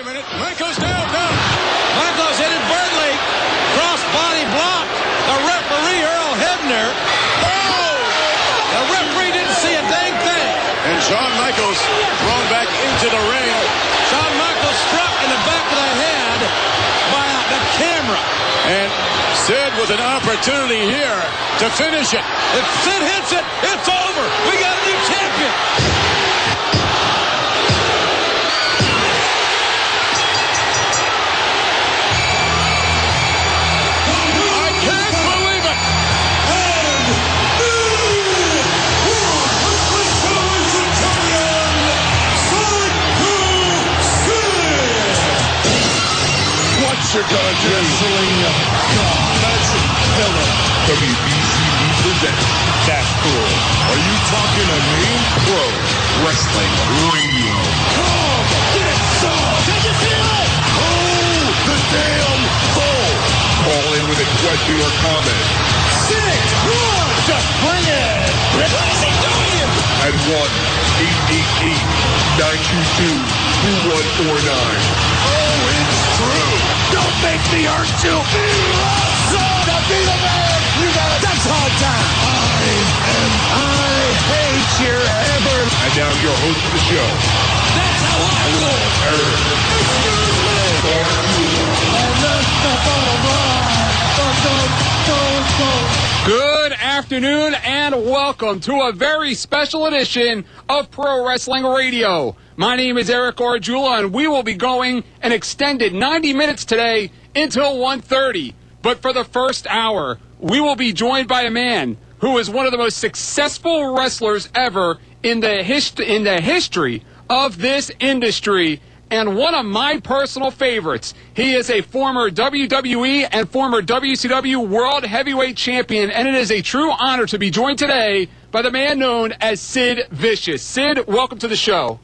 a minute. Michaels down. No. Michaels inadvertently cross-body blocked the referee, Earl Hebner. Oh! The referee didn't see a dang thing. And Shawn Michaels thrown back into the ring. Shawn Michaels struck in the back of the head by the camera. And Sid with an opportunity here to finish it. If Sid hits it, it's over. We got a new champion. I can't believe it. What you gonna do? Wrestling God. That's killer. WWWF presents That Cool. Are you talking to me? Pro Wrestling Radio. Come, get some. Can you feel it? Oh, the damn bull. Call in with a question or comment. 6-1. Just bring it. What is he doing? At 1-888-922-2149. Oh, it's true. Don't make me hurt you. Be awesome. Now be the man. You got it. That's hard time. I hate your ever. And now your host of the show. That's how I roll. Excuse me. And that's the bottom line. Good afternoon and welcome to a very special edition of Pro Wrestling Radio. My name is Eric Arjula and we will be going an extended 90 minutes today until 1:30. But for the first hour, we will be joined by a man who is one of the most successful wrestlers ever in the history of this industry, and one of my personal favorites. He is a former WWE and former WCW World Heavyweight Champion, and it is a true honor to be joined today by the man known as Sid Vicious. Sid, welcome to the show.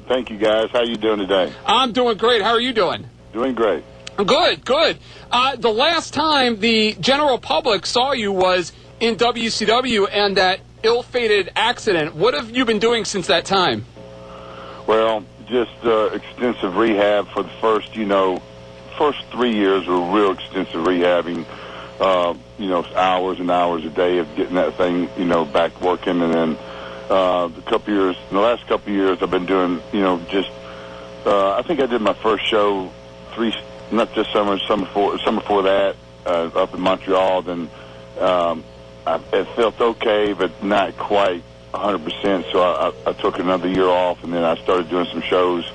Thank you, guys. How you doing today? I'm doing great. How are you doing? Doing great. Good, good. The last time the general public saw you was in WCW and that ill-fated accident. What have you been doing since that time? Well, just extensive rehab for the first 3 years were real extensive rehabbing, hours and hours a day of getting that thing, back working. And then the last couple of years I've been doing, I think I did my first show not this summer, summer before that, up in Montreal. Then it felt okay, but not quite 100%. So I took another year off, and then I started doing some shows.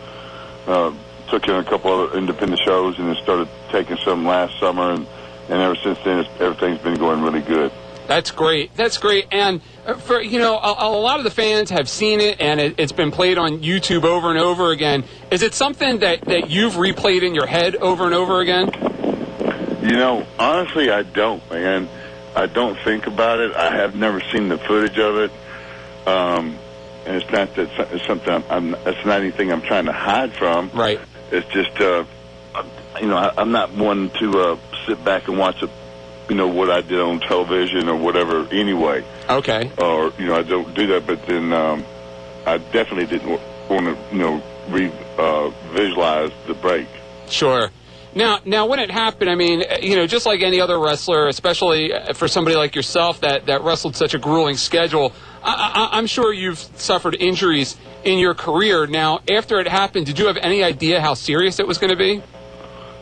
Took in a couple other independent shows, and then started taking some last summer, and ever since then, everything's been going really good. That's great. That's great. And for a lot of the fans have seen it, and it's been played on YouTube over and over again. Is it something that you've replayed in your head over and over again? Honestly, I don't, man. I don't think about it. I have never seen the footage of it. And it's not that it's something it's not anything I'm trying to hide from. Right. It's just, I'm not one to sit back and watch what I did on television or whatever anyway. Okay. Or, I don't do that, but then I definitely didn't want to, visualize the break. Sure. Now, when it happened, I mean, just like any other wrestler, especially for somebody like yourself that wrestled such a grueling schedule, I'm sure you've suffered injuries in your career. Now, after it happened, did you have any idea how serious it was going to be?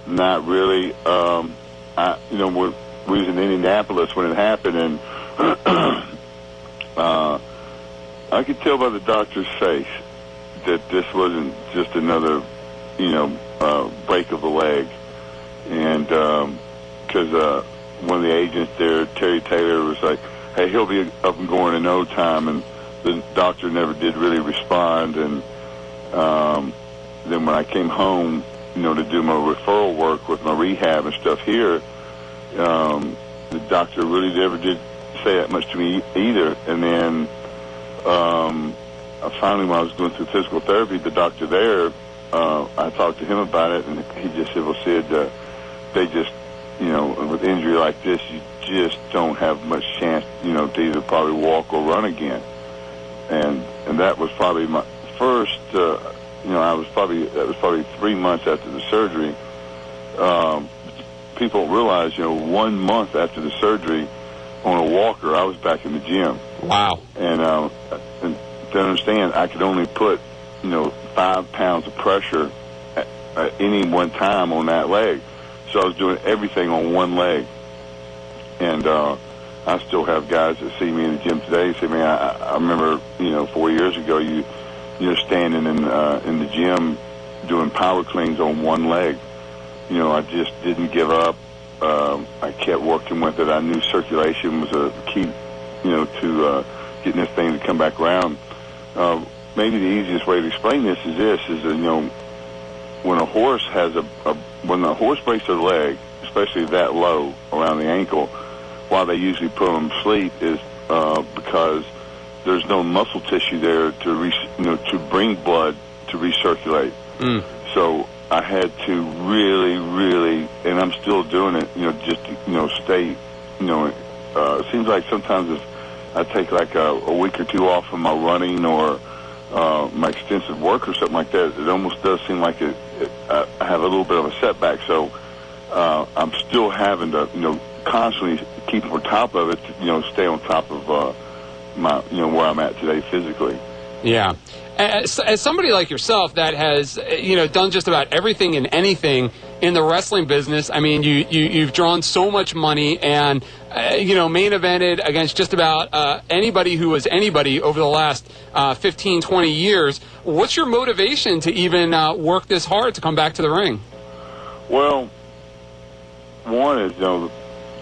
Not really. We was in Indianapolis when it happened, and I could tell by the doctor's face that this wasn't just another, break of the leg. And because one of the agents there, Terry Taylor, was like, hey, he'll be up and going in no time. And the doctor never did really respond. And then when I came home, to do my referral work with my rehab and stuff here, the doctor really never did say that much to me either. And then finally, when I was going through physical therapy, the doctor there, I talked to him about it, and he just said, well, Sid, they just, with injury like this, you just don't have much chance, to either probably walk or run again. And that was probably my first that was probably 3 months after the surgery. People don't realize, 1 month after the surgery, on a walker, I was back in the gym. Wow. And to understand, I could only put, 5 pounds of pressure at any one time on that leg. So I was doing everything on one leg. And I still have guys that see me in the gym today say, man, I remember, 4 years ago, you're standing in the gym doing power cleans on one leg. I just didn't give up. I kept working with it. I knew circulation was a key, to getting this thing to come back around. Maybe the easiest way to explain this is that, when a horse has when a horse breaks their leg, especially that low around the ankle, why they usually put them to sleep is because there's no muscle tissue there to bring blood to recirculate. So I had to really, really, and I'm still doing it, just to, stay, it seems like sometimes if I take like a week or two off from my running or my extensive work or something like that, it almost does seem like I have a little bit of a setback. So I'm still having to, constantly keep on top of it, stay on top of my, where I'm at today physically. Yeah. As somebody like yourself that has, done just about everything and anything in the wrestling business, I mean, you've drawn so much money and, main evented against just about anybody who was anybody over the last 15, 20 years. What's your motivation to even work this hard to come back to the ring? Well, one is,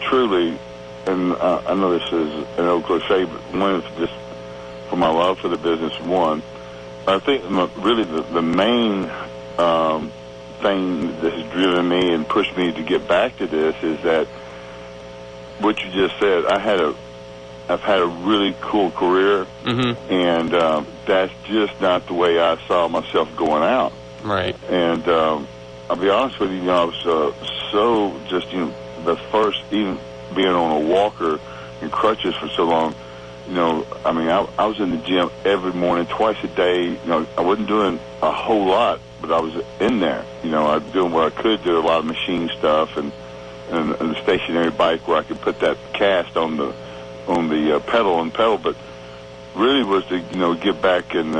truly, and I know this is an old cliche, but one is just for my love for the business, one. I think really the main thing that has driven me and pushed me to get back to this is that what you just said. I've had a really cool career, and that's just not the way I saw myself going out. Right. And I'll be honest with you, I was so just the first, even being on a walker and crutches for so long. I was in the gym every morning, twice a day. I wasn't doing a whole lot, but I was in there. I was doing what I could do, a lot of machine stuff and the stationary bike where I could put that cast on the pedal, but really was to, get back and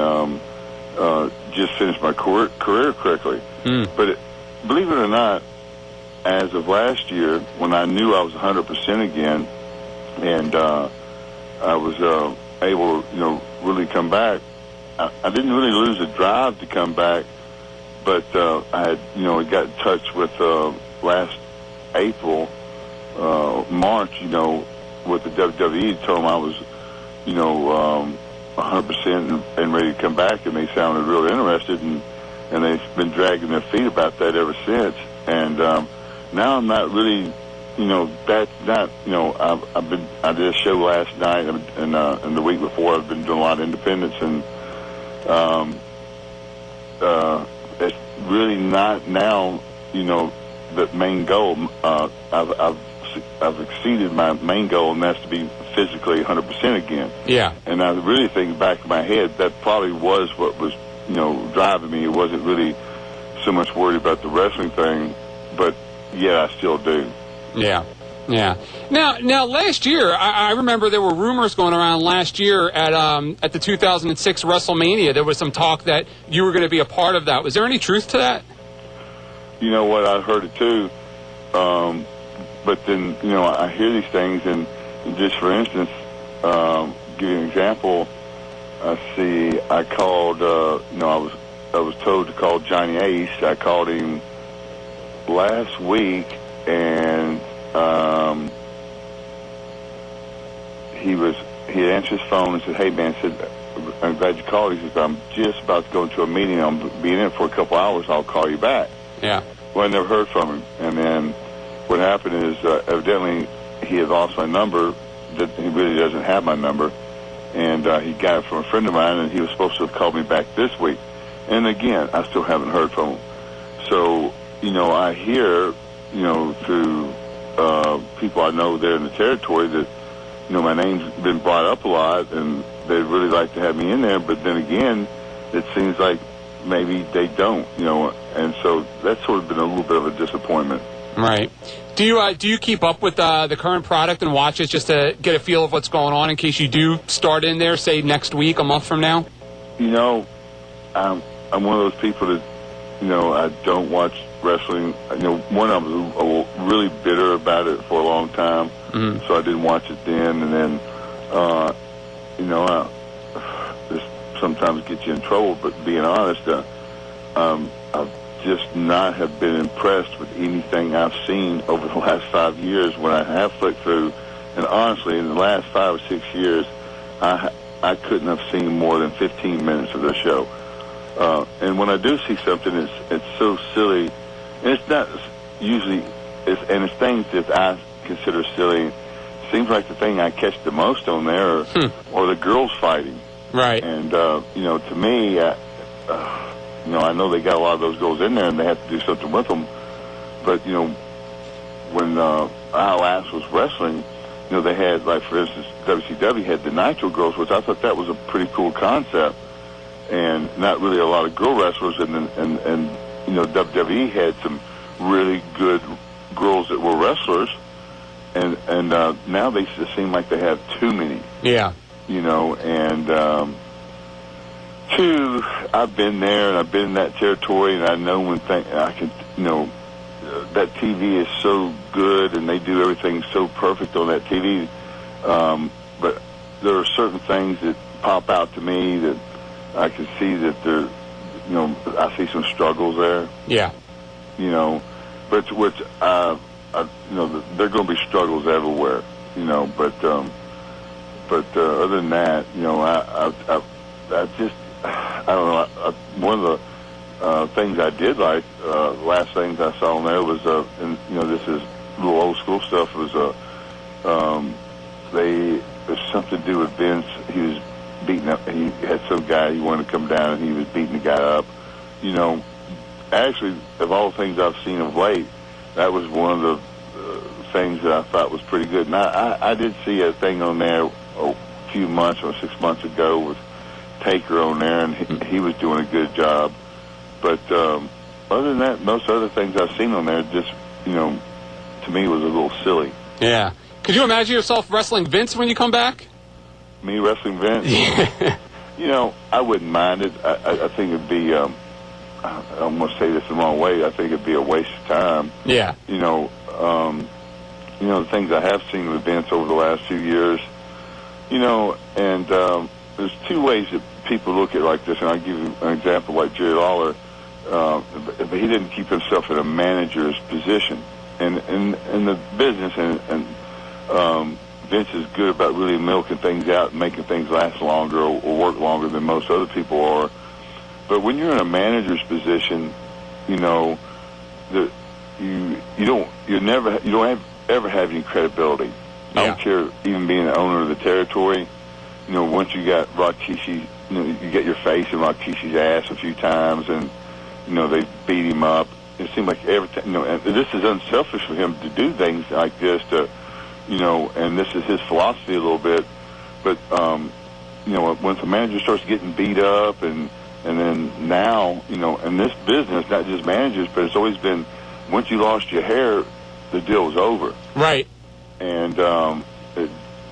just finish my career correctly. But believe it or not, as of last year, when I knew I was 100% again, and I was able to, really come back. I didn't really lose the drive to come back, but I had, got in touch with last April, March, with the WWE. Told them I was, 100% and ready to come back, and they sounded real interested, and they've been dragging their feet about that ever since. And now I'm not really. That's not, I did a show last night and the week before I've been doing a lot of independence, and it's really not now, the main goal. I've exceeded my main goal, and that's to be physically 100% again. Yeah. And I really think back in my head, that probably was what was, driving me. It wasn't really so much worried about the wrestling thing, but yet I still do. Yeah, yeah. Now, last year, I remember there were rumors going around last year at the 2006 WrestleMania. There was some talk that you were going to be a part of that. Was there any truth to that? You know what? I heard it too. But then, I hear these things, and just for instance, give you an example. I called. I was told to call Johnny Ace. I called him last week. And he answered his phone and said, "Hey man," said, "I'm glad you called." He said, "I'm just about to go into a meeting. I'm being in for a couple hours. I'll call you back." Yeah. Well, I never heard from him. And then what happened is, evidently, he had lost my number. That he really doesn't have my number, and he got it from a friend of mine. And he was supposed to have called me back this week. And again, I still haven't heard from him. So I hear. Through people I know there in the territory that, my name's been brought up a lot, and they'd really like to have me in there. But then again, it seems like, maybe they don't, and so that's sort of been a little bit of a disappointment. Right. Do you keep up with the current product and watch it just to get a feel of what's going on in case you do start in there, say next week, a month from now? I'm one of those people that, I don't watch wrestling. One, I was really bitter about it for a long time, so I didn't watch it then. And then, this sometimes gets you in trouble. But being honest, I've just not have been impressed with anything I've seen over the last 5 years when I have flicked through. And honestly, in the last 5 or 6 years, I couldn't have seen more than 15 minutes of their show. And when I do see something, it's so silly. And it's not usually, it's things that I consider silly. It seems like the thing I catch the most on there are the girls fighting. Right. And, to me, I know they got a lot of those girls in there and they have to do something with them. But, when Al Ass was wrestling, they had, like, for instance, WCW had the Nitro girls, which I thought that was a pretty cool concept. And not really a lot of girl wrestlers, and WWE had some really good girls that were wrestlers, and now they just seem like they have too many. Yeah. Two, I've been there and I've been in that territory, and I know when I can, that TV is so good and they do everything so perfect on that TV, but there are certain things that pop out to me that I can see that there, I see some struggles there. Yeah. But there are going to be struggles everywhere. But other than that, I just, I don't know. One of the things I did like, last things I saw on there was, this is little old school stuff. Was there's something to do with Vince. He was beating up. He had some guy. He wanted to come down, and he was beating the guy up. Actually, of all the things I've seen of late, that was one of the things that I thought was pretty good. And I did see a thing on there a few months or 6 months ago with Taker on there, and he was doing a good job. But other than that, most other things I've seen on there just, to me was a little silly. Yeah. Could you imagine yourself wrestling Vince when you come back? Me wrestling Vince? I wouldn't mind it. I think it'd be, I'm going to say this the wrong way, I think it'd be a waste of time. Yeah. The things I have seen with Vince over the last few years, and there's two ways that people look at it like this, and I'll give you an example like Jerry Lawler, but he didn't keep himself in a manager's position. And in the business, and Vince is good about really milking things out and making things last longer or work longer than most other people are. But when you're in a manager's position, you don't ever have any credibility. Yeah. I don't care even being the owner of the territory. Once you got Rikishi, you get your face in Rikishi's ass a few times, and they beat him up. It seemed like every time, and this is unselfish for him to do things like this and this is his philosophy a little bit. But once the manager starts getting beat up, and then now, in this business, not just managers, but it's always been, once you lost your hair, the deal was over. Right. And it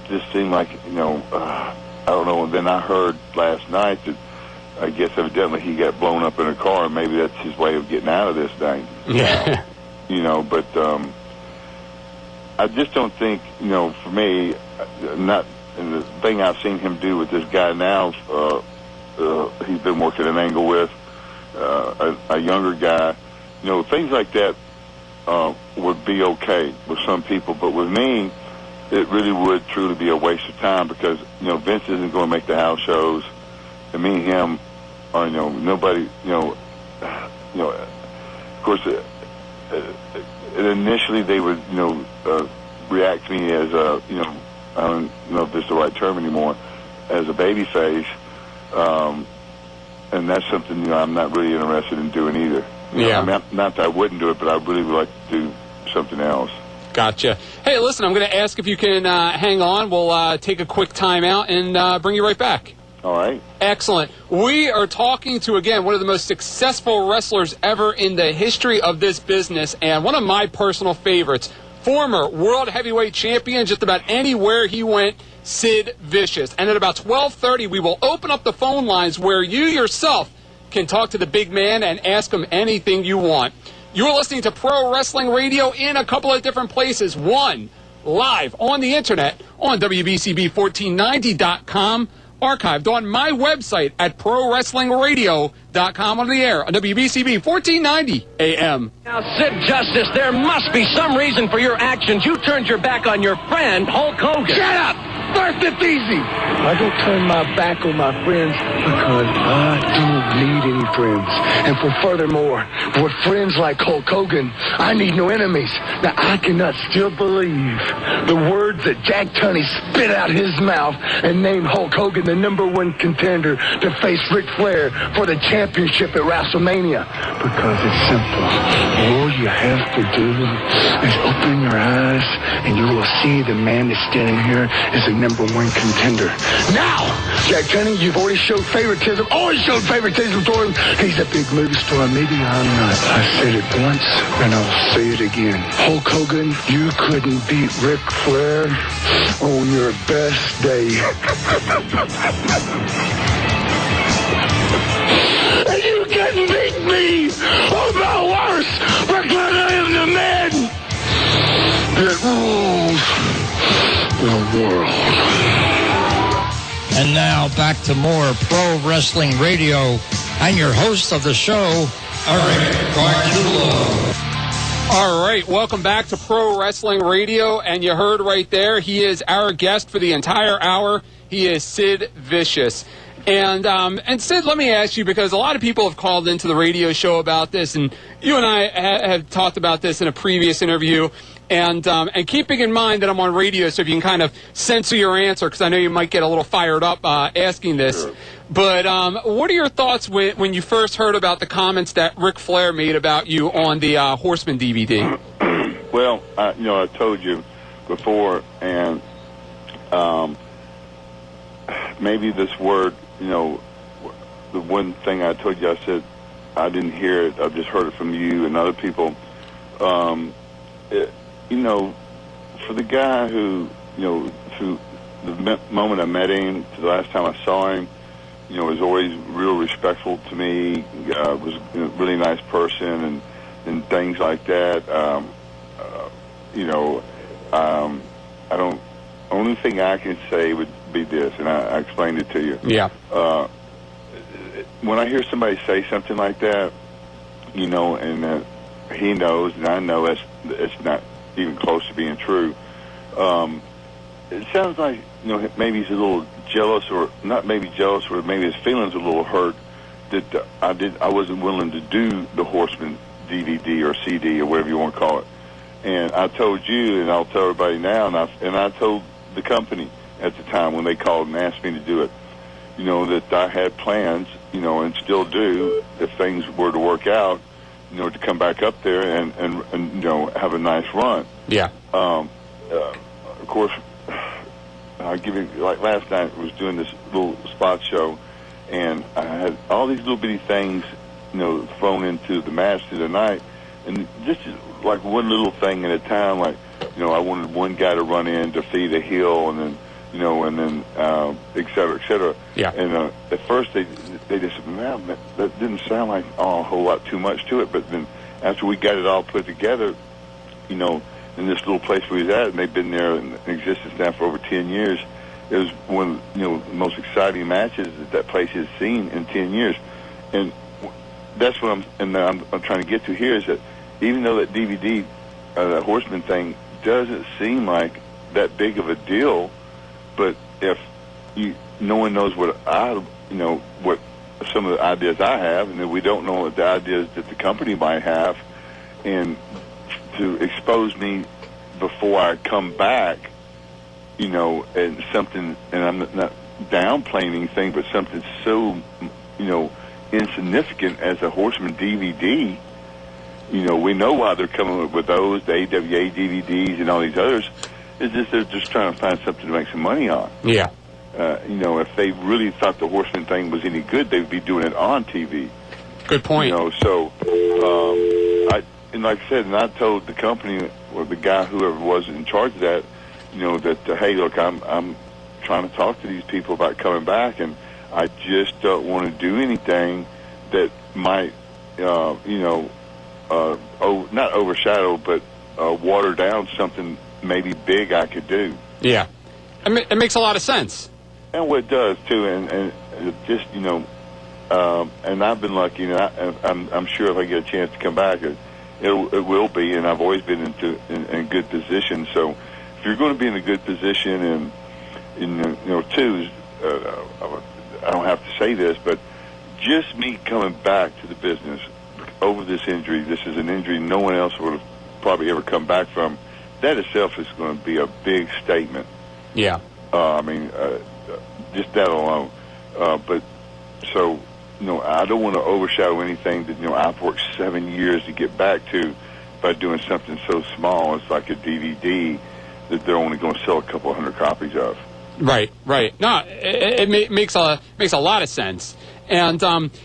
just seemed like, I don't know. And then I heard last night that I guess evidently he got blown up in a car, and maybe that's his way of getting out of this thing. Yeah. But I just don't think, for me, not, and the thing I've seen him do with this guy now, he's been working an angle with a younger guy. Things like that would be okay with some people, but with me, it really would truly be a waste of time because, Vince isn't going to make the house shows, and me and him are, nobody, of course, initially they would, react to me as a, I don't know if this is the right term anymore, as a baby face, and that's something, I'm not really interested in doing either. Yeah. Not that I wouldn't do it, but I really would like to do something else. Gotcha. Hey, listen, I'm going to ask if you can hang on. We'll take a quick time out and bring you right back. All right. Excellent. We are talking to, again, one of the most successful wrestlers ever in the history of this business, and one of my personal favorites, former World Heavyweight Champion, just about anywhere he went, Sid Vicious. And at about 12:30, we will open up the phone lines where you yourself can talk to the big man and ask him anything you want. You're listening to Pro Wrestling Radio in a couple of different places. One, live on the internet on WBCB1490.com. Archived on my website at ProWrestlingRadio.com on the air on WBCB 1490 AM. Now, Sid Justice, there must be some reason for your actions. You turned your back on your friend, Hulk Hogan. Shut up! First, it's easy. I don't turn my back on my friends because I don't need any friends. And furthermore, with friends like Hulk Hogan, I need no enemies. Now, I cannot still believe the words that Jack Tunney spit out his mouth and named Hulk Hogan the #1 contender to face Ric Flair for the championship at WrestleMania. Because it's simple. All you have to do is open your eyes and you will see the man that's standing here is the #1 contender. Now, Jack Tunney, you've already showed favoritism. Always showed favoritism toward him. He's a big movie star. Maybe I'm not. I said it once and I'll say it again. Hulk Hogan, you couldn't beat Ric Flair on your best day. And you couldn't beat me on my worst because I am the man that rules the world. And now back to more Pro Wrestling Radio. I'm your host of the show, Eric Gargiulo. All right, welcome back to Pro Wrestling Radio, and you heard right there, he is our guest for the entire hour. He is Sid Vicious. And Sid, let me ask you, because a lot of people have called into the radio show about this, and you and I have talked about this in a previous interview, and keeping in mind that I'm on radio, so if you can kind of censor your answer, because I know you might get a little fired up asking this. Sure. But what are your thoughts when you first heard about the comments that Ric Flair made about you on the Horseman DVD? Well, I told you before, and maybe this word, the one thing I told you, I said I didn't hear it. I just heard it from you and other people. For the guy who, through the moment I met him to the last time I saw him, was always real respectful to me, was a really nice person and things like that. Only thing I can say would be this, and I explained it to you. Yeah. When I hear somebody say something like that, and he knows, and I know it's not even close to being true, it sounds like, maybe he's a little jealous, or not maybe jealous, or maybe his feelings are a little hurt that I wasn't willing to do the Horseman DVD or CD or whatever you want to call it. And I told you, and I'll tell everybody now, and I told the company at the time when they called and asked me to do it, that I had plans, and still do, if things were to work out, to come back up there and have a nice run. Yeah. Of course, I'll give you, like last night, I was doing this little spot show, and I had all these little bitty things, thrown into the match through the night, and just like one little thing at a time, like, I wanted one guy to run in to feed a heel, and then, et cetera, et cetera. Yeah. And at first they just said, man, that didn't sound like a whole lot too much to it, but then after we got it all put together, in this little place we was at, and they've been there in existence now for over 10 years. It was one of the most exciting matches that place has seen in 10 years. And that's what I'm trying to get to here, is that even though that DVD, that Horseman thing, doesn't seem like that big of a deal, but if no one knows what what some of the ideas I have, and then we don't know what the ideas that the company might have, and to expose me before I come back, and something, and I'm not downplaying anything, but something so, insignificant as a Horseman DVD, we know why they're coming up with those, the AWA DVDs and all these others. It's just they're just trying to find something to make some money on. Yeah. if they really thought the Horseman thing was any good, they would be doing it on TV. Good point. And like I said, and I told the company, or the guy, whoever was in charge of that, hey, look, I'm trying to talk to these people about coming back, and I just don't want to do anything that might, not overshadow, but water down something maybe big I could do. Yeah. It makes a lot of sense. And what it does, too, and just, and I've been lucky, and I'm sure if I get a chance to come back, it will be, and I've always been in good position. So if you're going to be in a good position, too, I don't have to say this, but just me coming back to the business over this injury, this is an injury no one else would have probably ever come back from, that itself is going to be a big statement. Yeah. Just that alone. I don't want to overshadow anything that, I've worked 7 years to get back to by doing something so small. It's like a DVD that they're only going to sell a couple hundred copies of. Right. No, it makes a lot of sense. And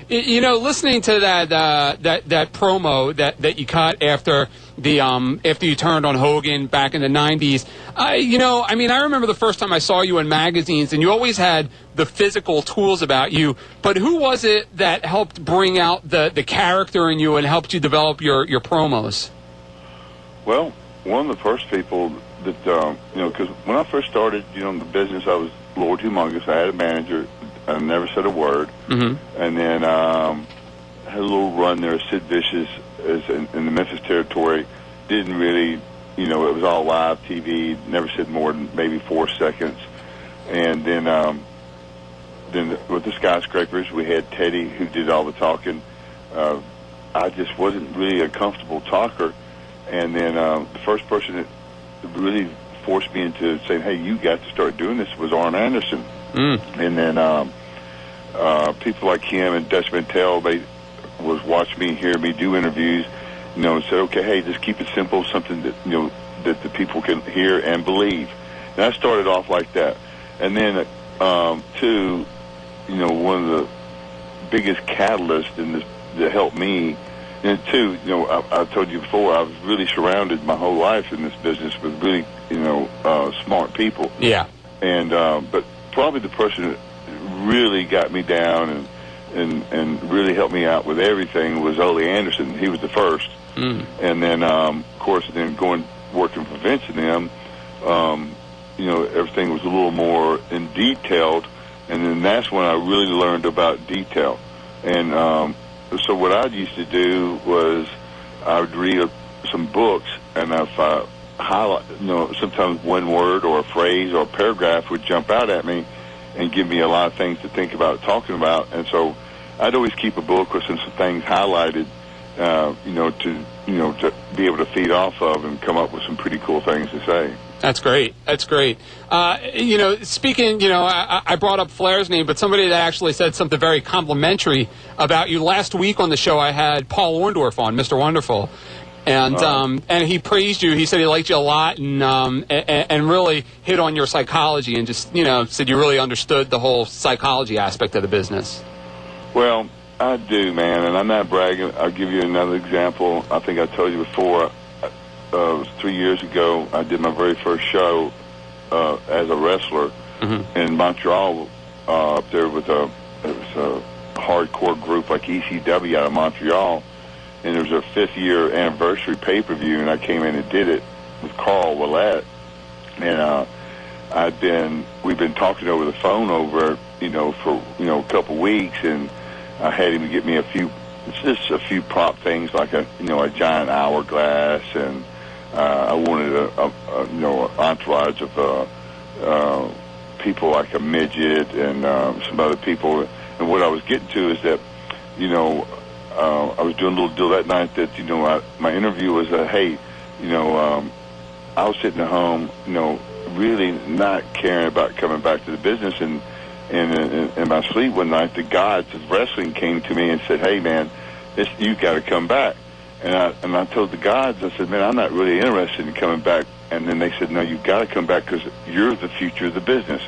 listening to that promo that you cut after you turned on Hogan back in the 90s, I remember the first time I saw you in magazines, and you always had the physical tools about you. But who was it that helped bring out the character in you and helped you develop your promos? Well, one of the first people that because when I first started, in the business, I was Lord Humongous. I had a manager. I never said a word. Mm-hmm. And then had a little run there. Sid Vicious in the Memphis territory. Didn't really, it was all live TV. Never said more than maybe 4 seconds. And then with the Skyscrapers, we had Teddy, who did all the talking. I just wasn't really a comfortable talker. And then the first person that really forced me into saying, hey, you got to start doing this, was Arn Anderson. And then people like him and Dutch Mantell, they was watching me, hear me do interviews, and said, okay, hey, just keep it simple, something that, that the people can hear and believe. And I started off like that. And then, two, one of the biggest catalysts in this that helped me, and two, I told you before, I was really surrounded my whole life in this business with really, smart people. Yeah. And, but probably the person that really got me down and really helped me out with everything was Ole Anderson. He was the first. And then, of course, working for Vince and them, everything was a little more in detailed. And then that's when I really learned about detail. And so what I used to do was I would read some books, and if I highlight, sometimes one word or a phrase or a paragraph would jump out at me and give me a lot of things to think about, talking about. And so I'd always keep a book with some things highlighted, to be able to feed off of and come up with some pretty cool things to say. That's great. Speaking, I brought up Flair's name, but somebody that actually said something very complimentary about you. Last week on the show, I had Paul Orndorff on, Mr. Wonderful. And he praised you. He said he liked you a lot and really hit on your psychology and just, said you really understood the whole psychology aspect of the business. Well, I do, man, and I'm not bragging. I'll give you another example. I think I told you before. It was 3 years ago. I did my very first show as a wrestler in Montreal up there with it was a hardcore group like ECW out of Montreal. And there was a 5th-year anniversary pay-per-view, and I came in and did it with Carl Willett. And we've been talking over the phone for a couple weeks, and I had him get me a few prop things like a giant hourglass, and I wanted an entourage of people like a midget and some other people. And what I was getting to is that, I was doing a little deal that night that, my interview was hey, I was sitting at home, really not caring about coming back to the business. And in my sleep one night, the gods of wrestling came to me and said, hey, man, you got to come back. And I told the gods, I said, man, I'm not really interested in coming back. And then they said, no, you've got to come back because you're the future of the business.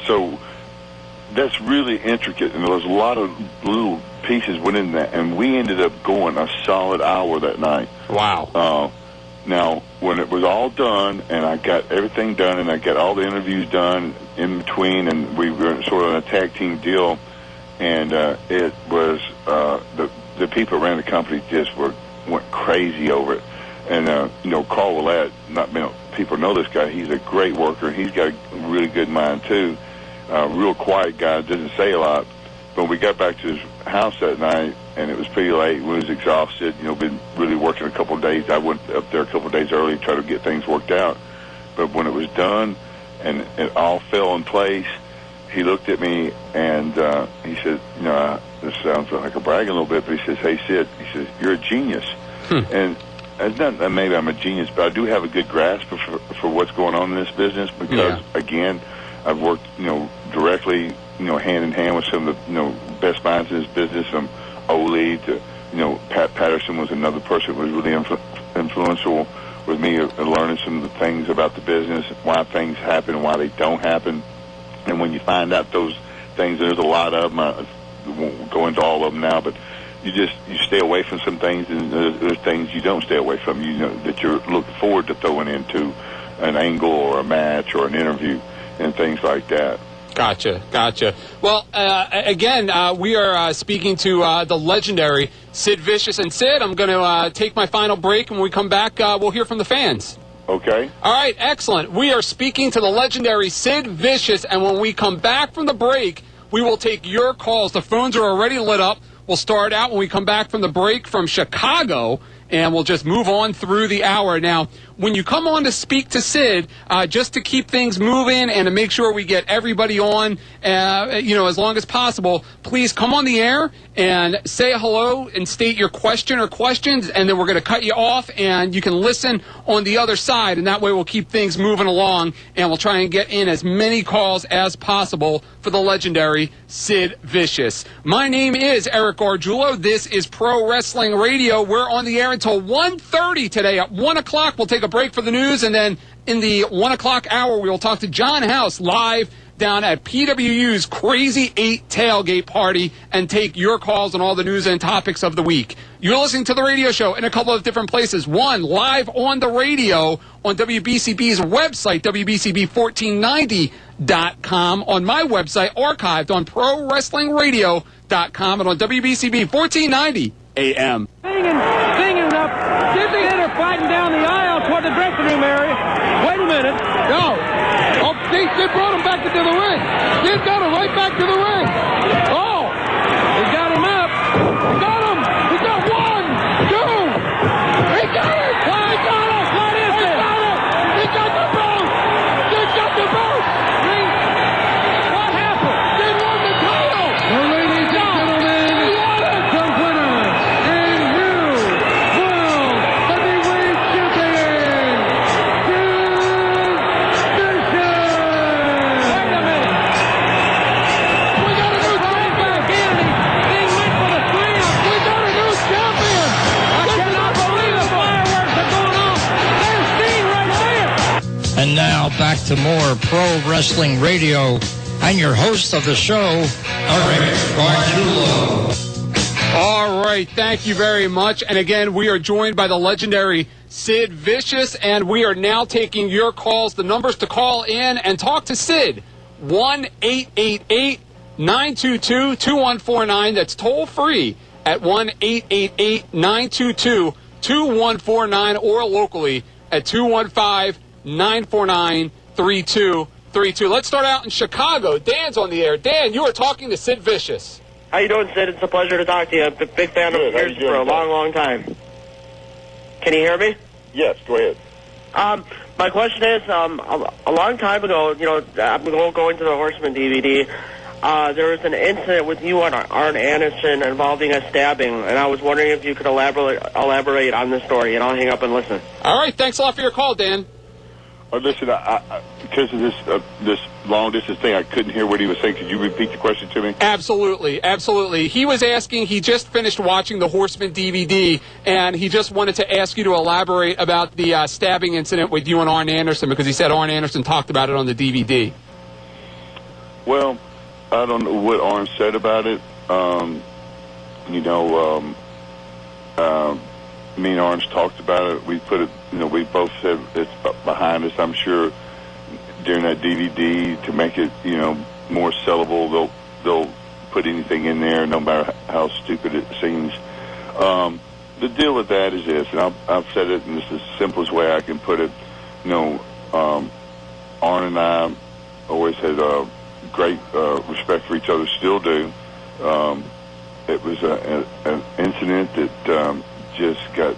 So that's really intricate, and there was a lot of little pieces went in that, and we ended up going a solid hour that night. Wow. Now, when it was all done, and I got everything done, and I got all the interviews done in between, and we were sort of in a tag team deal, and it was the people around the company just went crazy over it. And Carl Willett, people know this guy. He's a great worker. He's got a really good mind too. Real quiet guy, doesn't say a lot. But when we got back to his house that night, and it was pretty late, we was exhausted, been really working a couple of days. I went up there a couple of days early to try to get things worked out. But when it was done and it all fell in place, he looked at me and he said, this sounds like a bragging a little bit, but he says, "Hey, Sid," he says, "you're a genius." And it's not that maybe I'm a genius, but I do have a good grasp for what's going on in this business because, again, I've worked, directly, hand in hand with some of the, best minds in this business, from Ole to, Pat Patterson was another person who was really influential with me learning some of the things about the business, why things happen and why they don't happen. And when you find out those things, there's a lot of them. I won't go into all of them now, but you stay away from some things, and there's things you don't stay away from, that you're looking forward to throwing into an angle or a match or an interview and things like that. Gotcha. Well, again, we are speaking to the legendary Sid Vicious. And Sid, I'm going to take my final break, and when we come back, we'll hear from the fans. Okay. All right, excellent. We are speaking to the legendary Sid Vicious, and when we come back from the break, we will take your calls. The phones are already lit up. We'll start out when we come back from the break from Chicago, and we'll just move on through the hour. Now, when you come on to speak to Sid, just to keep things moving and to make sure we get everybody on, as long as possible, please come on the air and say hello and state your question or questions, and then we're going to cut you off, and you can listen on the other side, and that way we'll keep things moving along, and we'll try and get in as many calls as possible for the legendary Sid Vicious. My name is Eric Gargiulo. This is Pro Wrestling Radio. We're on the air until 1:30 today. At 1 o'clock, we'll take a break for the news, and then in the 1 o'clock hour, we will talk to John House live down at PWU's Crazy 8 Tailgate Party and take your calls on all the news and topics of the week. You're listening to the radio show in a couple of different places. One, live on the radio on WBCB's website, WBCB1490.com, on my website, archived on ProWrestlingRadio.com, and on WBCB 1490 AM. Singing up, Dizzy Hitter fighting down the aisle toward the dressing room area. Wait a minute. No. Oh, Sid brought him back into the ring. Sid got him right back to the ring. Oh, he got him up. He got him. He got 1, 2. He got it. Oh, he got it. What is it? He got the boat. Sid got the boat. What happened? Sid won the title. Well, ladies and gentlemen, the winner and new world heavyweight champion, Sid Vicious. Wait a minute. We got a new champion. He went for the 3. We got a new champion. I cannot believe the fireworks are going off. There's Steen right there. And now back to more Pro Wrestling Radio and your host of the show, Eric Gargiulo. All right, thank you very much. And again, we are joined by the legendary Sid Vicious, and we are now taking your calls. The numbers to call in and talk to Sid, 1-888-922-2149. That's toll free at 1-888-922-2149, or locally at 215-949-3232. Let's start out in Chicago. Dan's on the air. Dan, you are talking to Sid Vicious. How you doing, Sid? It's a pleasure to talk to you. I'm a big fan of yours for a long, long time. Can you hear me? Yes, go ahead. My question is, a long time ago, I'm going to the Horseman DVD, there was an incident with you and Arn Anderson involving a stabbing, and I was wondering if you could elaborate on the story, and I'll hang up and listen. All right, thanks a lot for your call, Dan. Listen, because of this long distance thing, I couldn't hear what he was saying. Could you repeat the question to me? Absolutely, absolutely. He was asking, he just finished watching the Horseman DVD, and he just wanted to ask you to elaborate about the stabbing incident with you and Arn Anderson, because he said Arn Anderson talked about it on the DVD. Well, I don't know what Arn said about it. Me and Arn's talked about it. We put it, we both said it's behind us. I'm sure during that DVD to make it, more sellable, they'll put anything in there, no matter how stupid it seems. The deal with that is this, and I've said it, and this is the simplest way I can put it. Arn and I always had great respect for each other, still do. It was an incident that just got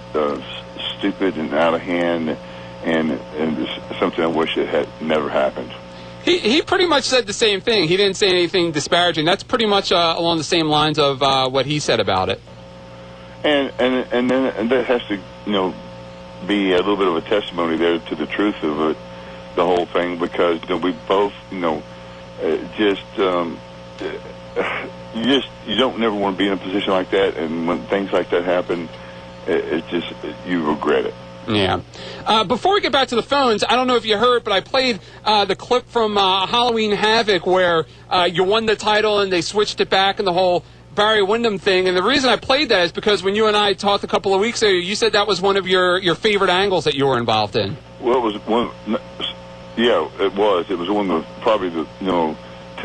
stupid and out of hand, and it's something I wish it had never happened. He pretty much said the same thing. He didn't say anything disparaging. That's pretty much along the same lines of what he said about it. And that has to be a little bit of a testimony there to the truth of it, the whole thing, because we both you don't never want to be in a position like that, and when things like that happen, it's just you regret it. Yeah. Before we get back to the phones, I don't know if you heard, but I played the clip from Halloween Havoc where you won the title and they switched it back and the whole Barry Windham thing. And the reason I played that is because when you and I talked a couple of weeks ago, you said that was one of your favorite angles that you were involved in. Well, it was one. Yeah, it was. It was one of probably to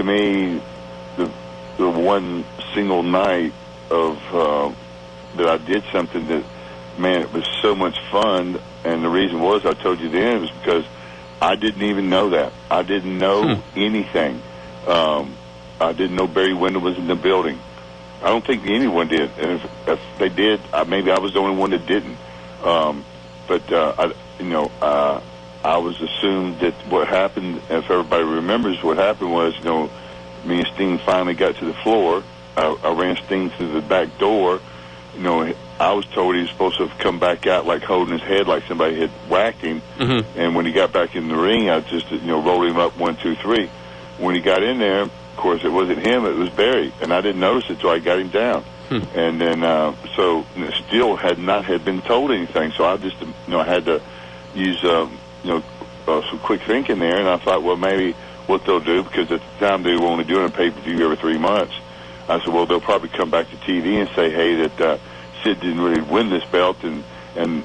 me, the one single night of that I did something that, man, it was so much fun. And the reason was, I told you then, it was because I didn't even know that. I didn't know anything. I didn't know Barry Windham was in the building. I don't think anyone did. And if they did, maybe I was the only one that didn't. I was assumed that what happened, if everybody remembers what happened, was, me and Sting finally got to the floor. I ran Sting through the back door. I was told he was supposed to have come back out like holding his head like somebody had whacked him. Mm-hmm. And when he got back in the ring, I just, rolled him up 1, 2, 3. When he got in there, of course, it wasn't him, it was Barry. And I didn't notice it until I got him down. And then, so still had been told anything. So I just, I had to use, some quick thinking there. And I thought, well, maybe what they'll do, because at the time they were only doing a pay-per-view every 3 months. I said, well, they'll probably come back to TV and say, hey, that Sid didn't really win this belt, and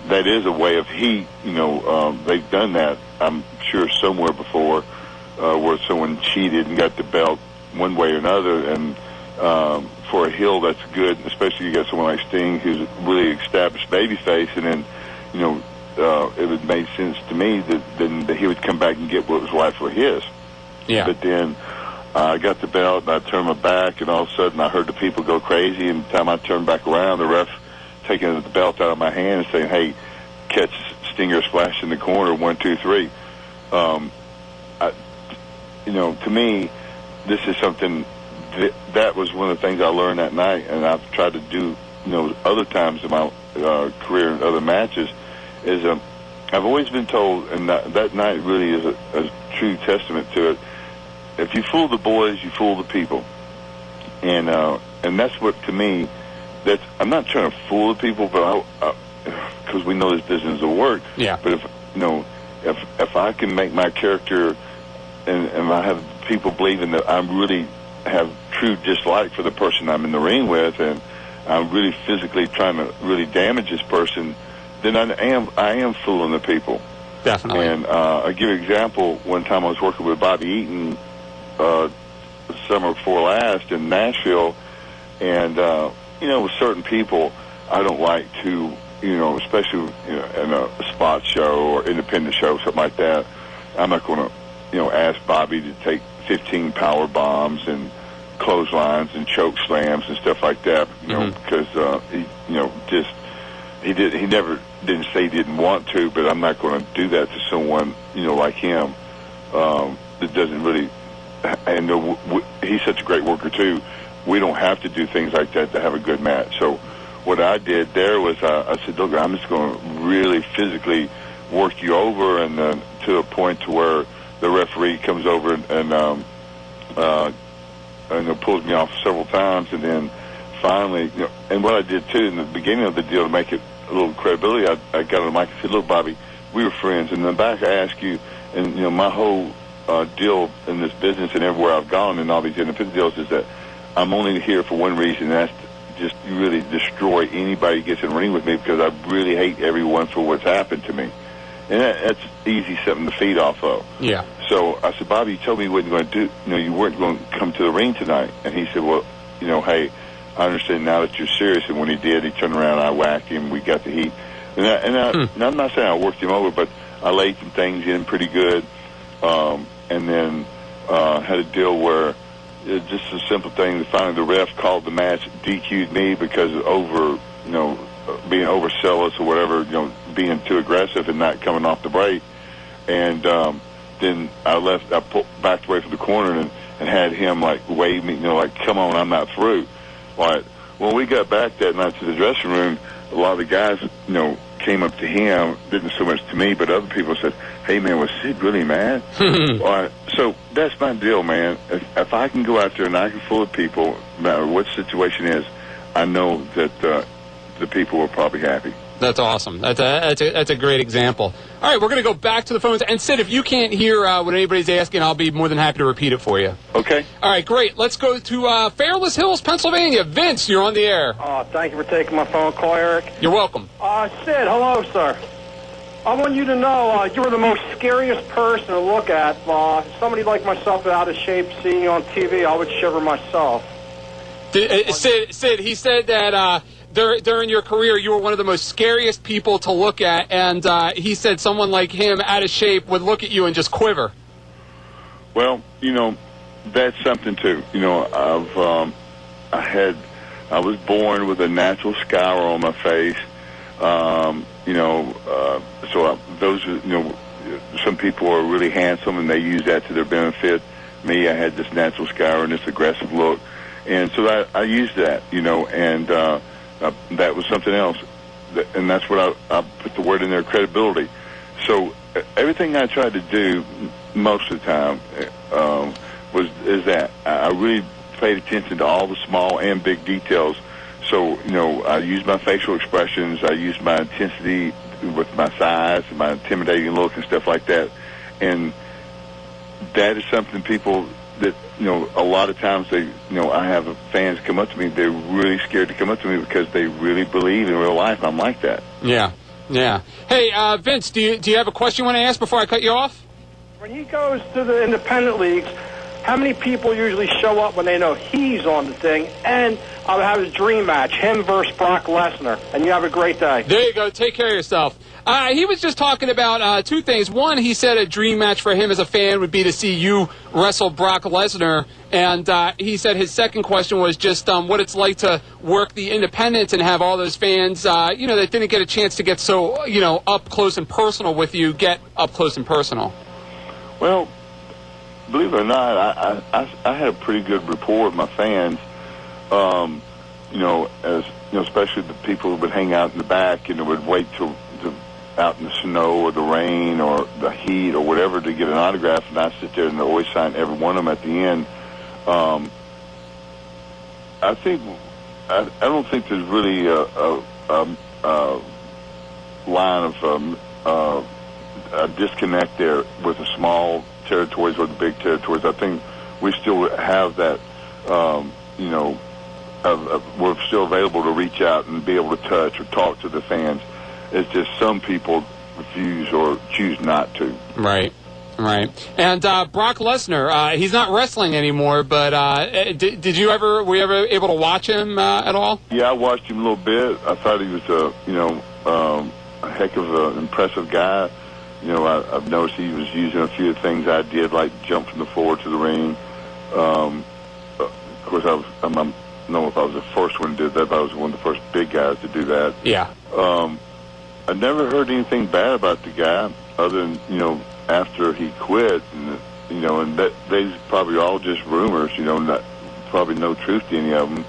that is a way of heat. They've done that, I'm sure, somewhere before, where someone cheated and got the belt one way or another, and for a heel, that's good, especially you got someone like Sting, who's a really established babyface, and then, it would make sense to me that he would come back and get what was rightfully his. Yeah. But then I got the belt, and I turned my back, and all of a sudden I heard the people go crazy, and by the time I turned back around, the ref taking the belt out of my hand and saying, hey, catch Stinger splash in the corner, 1, 2, 3. To me, this is something that was one of the things I learned that night, and I've tried to do, other times in my career and other matches, is I've always been told, and that night really is a true testament to it, if you fool the boys, you fool the people. And that's what, to me, I'm not trying to fool the people, but because we know this business will work. Yeah. But if I can make my character, and I have people believing that I really have true dislike for the person I'm in the ring with, and I'm really physically trying to really damage this person, then I am fooling the people. Definitely. And I'll give you an example. One time I was working with Bobby Eaton, summer before last in Nashville, and with certain people, I don't like to, especially in a spot show or independent show, something like that. I'm not going to, ask Bobby to take 15 power bombs and clotheslines and choke slams and stuff like that, because he never didn't say he didn't want to, but I'm not going to do that to someone, like him, that doesn't really. And he's such a great worker too. We don't have to do things like that to have a good match. So what I did there was I said, look, I'm just going to really physically work you over and to a point to where the referee comes over and pulls me off several times, and then finally, and what I did too in the beginning of the deal to make it a little credibility, I got on the mic and said, "Look, Bobby, we were friends, and then back I ask you, and my whole deal in this business and everywhere I've gone in all these independent deals is that I'm only here for one reason, and that's to just really destroy anybody who gets in the ring with me, because I really hate everyone for what's happened to me." And that's easy something to feed off of. Yeah. So I said, "Bobby, you told me you weren't going to do, you weren't going to come to the ring tonight." And he said, "Well, hey, I understand now that you're serious." And when he did, he turned around, I whacked him, we got the heat. And I'm not saying I worked him over, but I laid some things in pretty good. And then had a deal where it's just a simple thing. Finally, the ref called the match, DQ'd me because of being overzealous or whatever, being too aggressive and not coming off the break. And then I backed away from the corner and had him wave me, "Come on, I'm not through." Well, when we got back that night to the dressing room, a lot of the guys, came up to him, didn't so much to me, but other people said, "Hey man, was Sid really mad?" So that's my deal, man. If I can go out there and I can fool people, no matter what the situation is, I know that the people are probably happy. That's awesome. That's a great example. All right, we're going to go back to the phones. And Sid, if you can't hear what anybody's asking, I'll be more than happy to repeat it for you. Okay. All right, great. Let's go to Fairless Hills, Pennsylvania. Vince, you're on the air. Thank you for taking my phone call, Eric. You're welcome. Sid, hello, sir. I want you to know you're the most scariest person to look at. Somebody like myself out of shape, seeing you on TV, I would shiver myself. Sid, he said that during your career, you were one of the most scariest people to look at, and he said someone like him, out of shape, would look at you and just quiver. Well, that's something too. I was born with a natural scour on my face. So those are, some people are really handsome and they use that to their benefit. Me, I had this natural scour and this aggressive look, and so I used that, and that was something else, and that's what I put the word in there, credibility. So everything I tried to do most of the time is that I really paid attention to all the small and big details. So, I used my facial expressions, I used my intensity with my size and my intimidating look and stuff like that. And that is something people that, a lot of times I have fans come up to me, they're really scared to come up to me because they really believe in real life I'm like that. Yeah. Hey, Vince, do you have a question you want to ask before I cut you off? When he goes to the independent leagues, how many people usually show up when they know he's on the thing? And I'll have his dream match, him versus Brock Lesnar. And you have a great day. There you go. Take care of yourself. He was just talking about two things. One, he said a dream match for him as a fan would be to see you wrestle Brock Lesnar. And he said his second question was just what it's like to work the independents and have all those fans, that didn't get a chance to get so, up close and personal with you, get up close and personal. Well, believe it or not, I had a pretty good rapport with my fans. Especially the people who would hang out in the back and would wait till out in the snow or the rain or the heat or whatever to get an autograph, and I sit there and always sign every one of them at the end. I don't think there's really a line of a disconnect there with the small territories or the big territories. I think we still have that, we're still available to reach out and be able to touch or talk to the fans. It's just some people refuse or choose not to. Right. And Brock Lesnar, he's not wrestling anymore, but were you ever able to watch him at all? Yeah, I watched him a little bit. I thought he was a heck of an impressive guy. I've noticed he was using a few of the things I did, like jump from the floor to the ring. Of course, I don't know if I was the first one to do that, but I was one of the first big guys to do that. Yeah. I never heard anything bad about the guy, other than after he quit, and that these probably all just rumors. Probably no truth to any of them.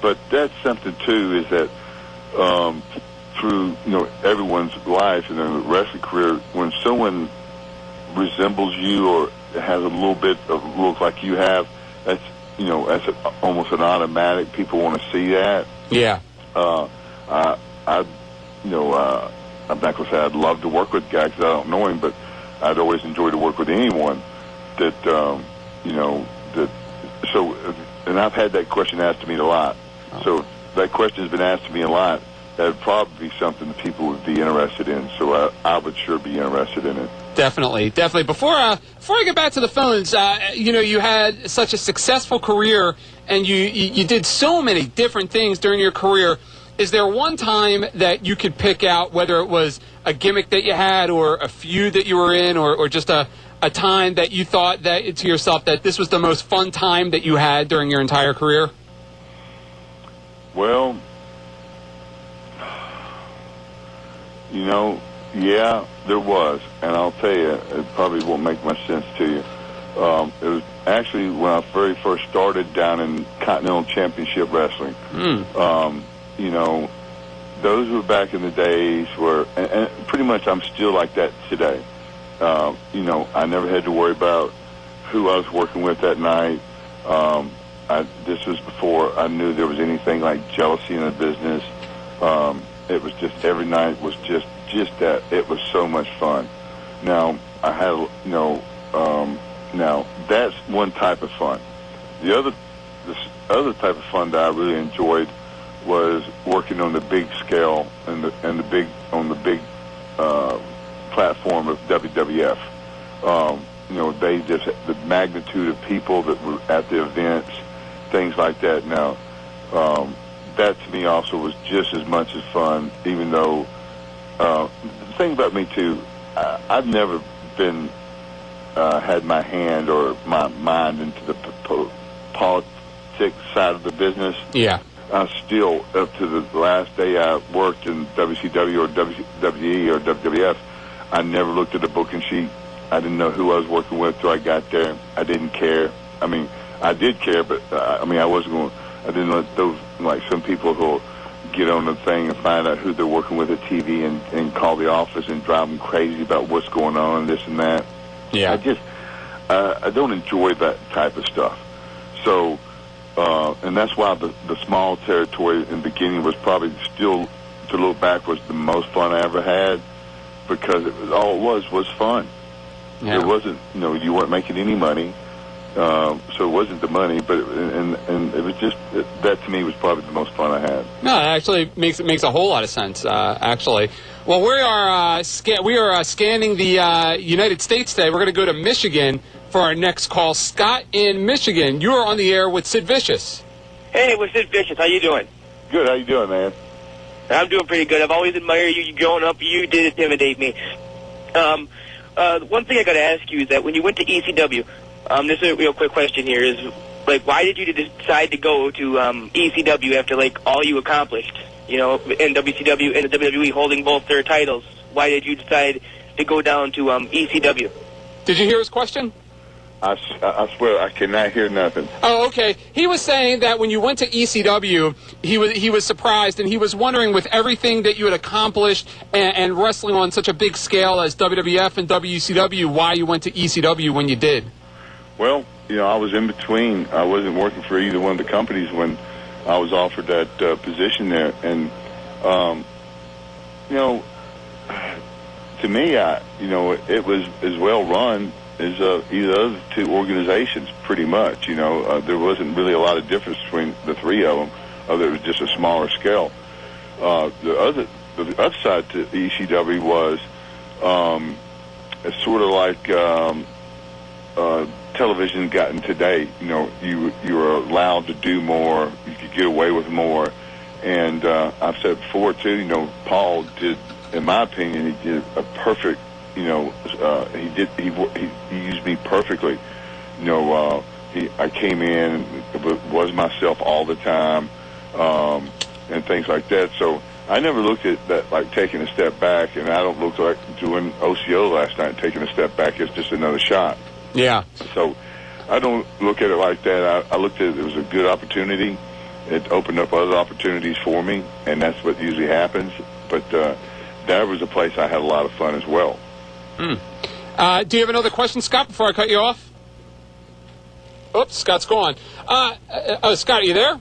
But that's something too, is that through, everyone's life and their wrestling career, when someone resembles you or has a little bit of look like you have, that's almost an automatic. People want to see that. Yeah. I'm not going to say I'd love to work with a guy because I don't know him, but I'd always enjoy to work with anyone that, and I've had that question asked to me a lot. So if that question has been asked to me a lot, that would probably be something that people would be interested in. So I would sure be interested in it. Definitely. Before I get back to the phones, you had such a successful career, and you did so many different things during your career. Is there one time that you could pick out, whether it was a gimmick that you had or a feud that you were in or just a time that you thought that to yourself that this was the most fun time that you had during your entire career? Well, yeah, there was. And I'll tell you, it probably won't make much sense to you. It was actually when I very first started down in Continental Championship Wrestling. Those were back in the days where, and pretty much I'm still like that today. I never had to worry about who I was working with that night. This was before I knew there was anything like jealousy in the business. It was just every night was just that. It was so much fun. Now I had now that's one type of fun. The other type of fun that I really enjoyed was working on the big scale and the big platform of WWF. The magnitude of people that were at the events, things like that. Now, that to me also was just as much as fun. Even though the thing about me too, I've never been had my hand or my mind into the politics side of the business. Yeah. I still, up to the last day I worked in WCW or WWE or WWF, I never looked at a booking sheet. I didn't know who I was working with till I got there. I didn't care. I mean, I did care, but I wasn't going. I didn't let those, like some people who'll get on the thing and find out who they're working with at TV and call the office and drive them crazy about what's going on, this and that. Yeah. I don't enjoy that type of stuff. So. And that's why the small territory in the beginning was probably still, to look back, was the most fun I ever had, because all it was fun. Yeah. It wasn't, you weren't making any money, so it wasn't the money, but and it was just, that to me was probably the most fun I had. No, it actually makes a whole lot of sense, actually. Well, we are scanning the United States today. We're going to go to Michigan for our next call. Scott in Michigan, you are on the air with Sid Vicious. Hey, with Sid Vicious. How you doing? Good. How you doing, man? I'm doing pretty good. I've always admired you growing up. You did intimidate me. One thing I got to ask you is that when you went to ECW, this is a real quick question here, is, why did you decide to go to ECW after, all you accomplished, in WCW and the WWE holding both their titles? Why did you decide to go down to ECW? Did you hear his question? I swear I cannot hear nothing. Oh, okay. He was saying that when you went to ECW, he was surprised, and he was wondering, with everything that you had accomplished and wrestling on such a big scale as WWF and WCW, why you went to ECW when you did. Well, I was in between. I wasn't working for either one of the companies when I was offered that position there, and to me, it was as well run as either of the two organizations, pretty much. There wasn't really a lot of difference between the three of them, other it was just a smaller scale. The other side to ECW was it's sort of like television gotten today. You were allowed to do more, you could get away with more, and I've said before too. Paul did, in my opinion, he did a perfect. He used me perfectly. I came in, was myself all the time, and things like that. So I never looked at that like taking a step back, and I don't look like doing OCO last night, taking a step back. It's just another shot. Yeah. So I don't look at it like that. I looked at it was a good opportunity. It opened up other opportunities for me, and that's what usually happens. But that was a place I had a lot of fun as well. Do you have another question, Scott, before I cut you off? Oops, Scott's gone. Scott, are you there?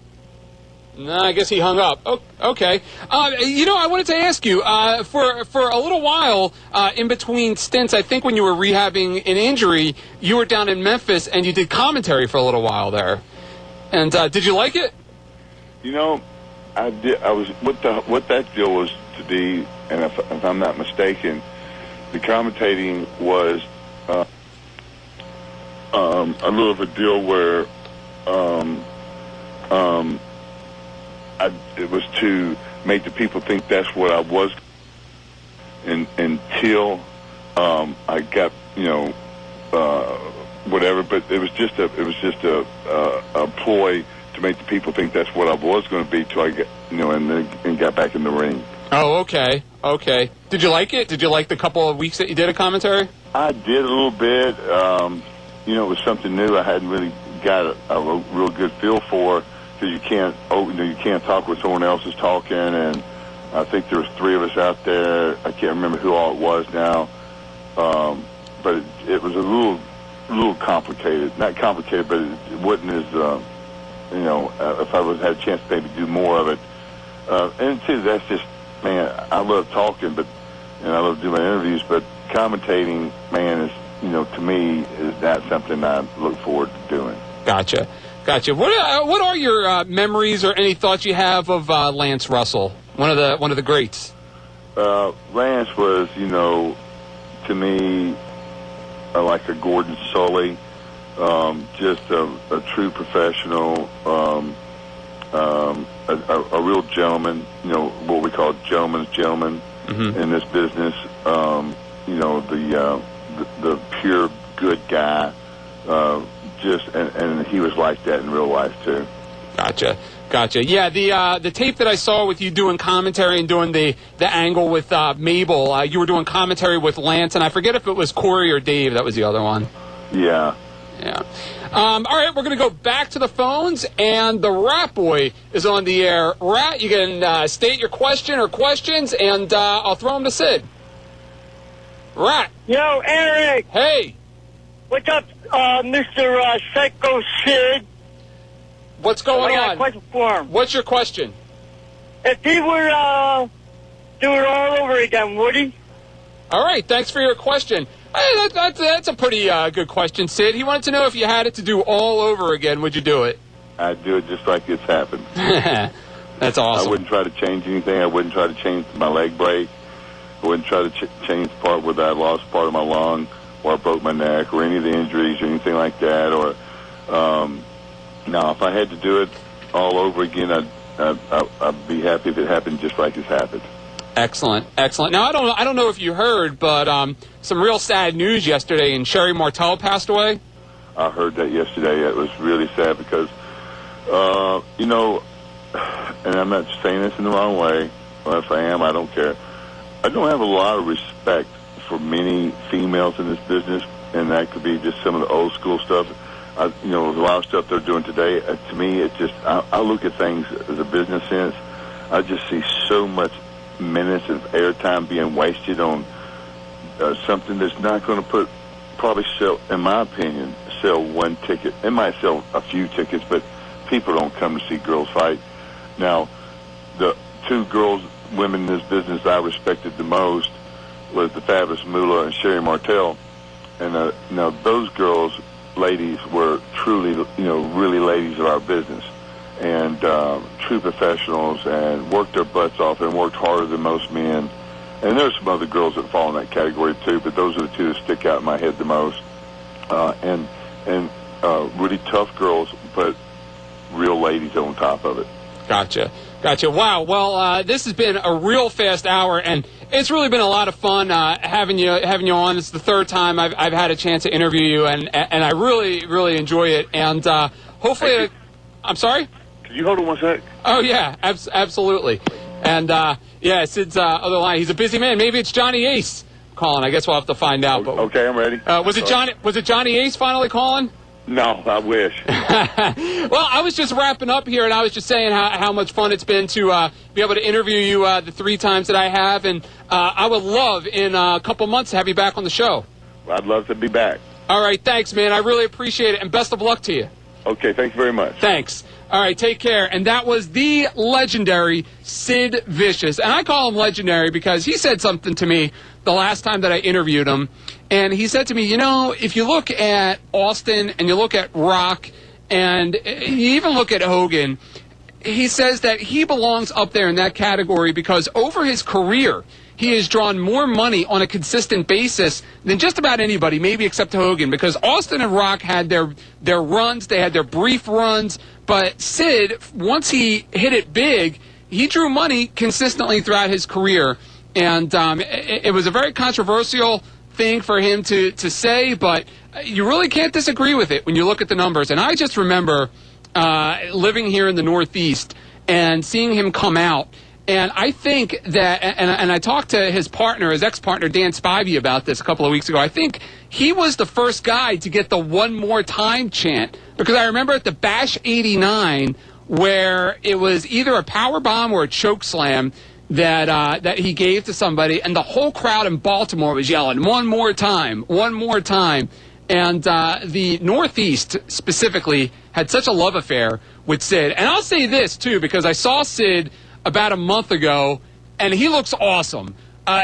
No, I guess he hung up. Oh, okay. I wanted to ask you, for a little while, in between stints, I think when you were rehabbing an injury, you were down in Memphis and you did commentary for a little while there. And did you like it? I did. I was what that deal was to be, and if I'm not mistaken, the commentating was a little of a deal where it was to make the people think that's what I was, until I got whatever. But it was just a ploy to make the people think that's what I was going to be till I get and got back in the ring. Oh, okay. Did you like it? Did you like the couple of weeks that you did a commentary? I did a little bit. It was something new. I hadn't really got a real good feel for, because you can't talk when someone else is talking. And I think there was 3 of us out there. I can't remember who all it was now, but it was a little complicated. Not complicated, but it wasn't as if I had a chance to maybe do more of it. And too, that's just, man, I love talking, and I love doing interviews, but commentating, man, is, to me, is not something I look forward to doing. Gotcha. What are your memories or any thoughts you have of Lance Russell, one of the greats? Lance was, to me, like a Gordon Sully, just a true professional, a real gentleman, what we call gentleman's gentleman in this business. The pure good guy, and he was like that in real life too. Gotcha. Yeah, the tape that I saw with you doing commentary and doing the angle with Mabel, you were doing commentary with Lance, and I forget if it was Corey or Dave. That was the other one. Yeah. All right, we're going to go back to the phones, and the Rat Boy is on the air. Rat, you can state your question or questions, and I'll throw them to Sid. Rat. Yo, Eric. Hey. What's up, Mr. Psycho Sid? What's going on? I got a question for him. What's your question? If he were do it all over again, would he? All right, thanks for your question. Hey, that's a pretty good question, Sid. He wanted to know if you had it to do all over again, would you do it? I'd do it just like it's happened. That's awesome. I wouldn't try to change anything. I wouldn't try to change my leg break. I wouldn't try to change the part where I lost part of my lung, or I broke my neck, or any of the injuries, or anything like that. Or now, if I had to do it all over again, I'd be happy if it happened just like it's happened. Excellent. Now, I don't know if you heard, but some real sad news yesterday, and Sherry Martel passed away. I heard that yesterday. It was really sad because, and I'm not saying this in the wrong way. Well, if I am, I don't care. I don't have a lot of respect for many females in this business, and that could be just some of the old school stuff. A lot of stuff they're doing today. To me, it just, I look at things as a business sense. I just see so much minutes of airtime being wasted on something that's not going to probably sell, in my opinion, sell one ticket. It might sell a few tickets, but people don't come to see girls fight. Now, the 2 women in this business I respected the most was the Fabulous Moolah and Sherry Martel. And now those ladies were truly, really ladies of our business, and true professionals, and worked their butts off and worked harder than most men. And there's some other girls that fall in that category too, but those are the 2 that stick out in my head the most. And really tough girls, but real ladies on top of it. Gotcha. Wow. Well, this has been a real fast hour, and it's really been a lot of fun having you on. It's the 3rd time I've had a chance to interview you, and I really, really enjoy it. And hopefully, I'm sorry? Could you hold on one sec? Oh, yeah, absolutely. And, Sid's other line, he's a busy man. Maybe it's Johnny Ace calling. I guess we'll have to find out. But okay, I'm ready. Was it Johnny Ace finally calling? No, I wish. Well, I was just wrapping up here, and I was just saying how much fun it's been to be able to interview you the 3 times that I have, and I would love in a couple months to have you back on the show. I'd love to be back. All right, thanks, man. I really appreciate it, and best of luck to you. Okay, thanks very much. Thanks. All right, take care. And that was the legendary Sid Vicious. And I call him legendary because he said something to me the last time that I interviewed him. And he said to me, you know, if you look at Austin and you look at Rock and you even look at Hogan, he says that he belongs up there in that category because over his career, he has drawn more money on a consistent basis than just about anybody, maybe except Hogan, because Austin and Rock had their runs, they had their brief runs, but Sid, once he hit it big, he drew money consistently throughout his career, and it was a very controversial thing for him to say, but you really can't disagree with it when you look at the numbers. And I just remember living here in the Northeast and seeing him come out. And I think that, and I talked to his partner, his ex-partner, Dan Spivey, about this a couple of weeks ago. I think he was the first guy to get the "one more time" chant. Because I remember at the Bash 89, where it was either a power bomb or a choke slam that he gave to somebody, and the whole crowd in Baltimore was yelling, "One more time, one more time." And the Northeast specifically had such a love affair with Sid. And I'll say this, too, because I saw Sid about a month ago, and he looks awesome.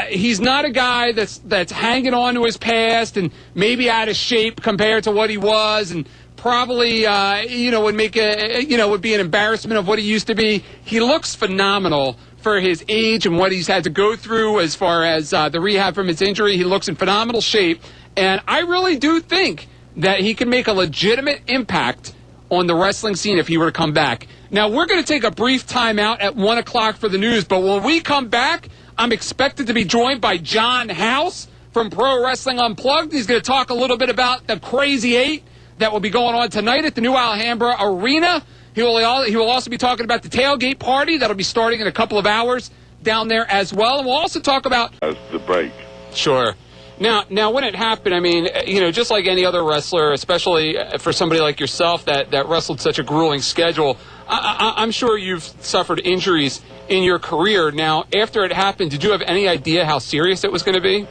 He's not a guy that's hanging on to his past and maybe out of shape compared to what he was, and probably would make would be an embarrassment of what he used to be. He looks phenomenal for his age and what he's had to go through as far as the rehab from his injury. He looks in phenomenal shape, and I really do think that he can make a legitimate impact on the wrestling scene if he were to come back. Now, we're going to take a brief timeout at 1 o'clock for the news, but when we come back, I'm expected to be joined by John House from Pro Wrestling Unplugged. He's going to talk a little bit about the Crazy 8 that will be going on tonight at the New Alhambra Arena. He will also be talking about the tailgate party that will be starting in a couple of hours down there as well. And we'll also talk about the break. Sure. Now, when it happened, I mean, just like any other wrestler, especially for somebody like yourself that wrestled such a grueling schedule, I'm sure you've suffered injuries in your career. Now, after it happened, did you have any idea how serious it was going to be?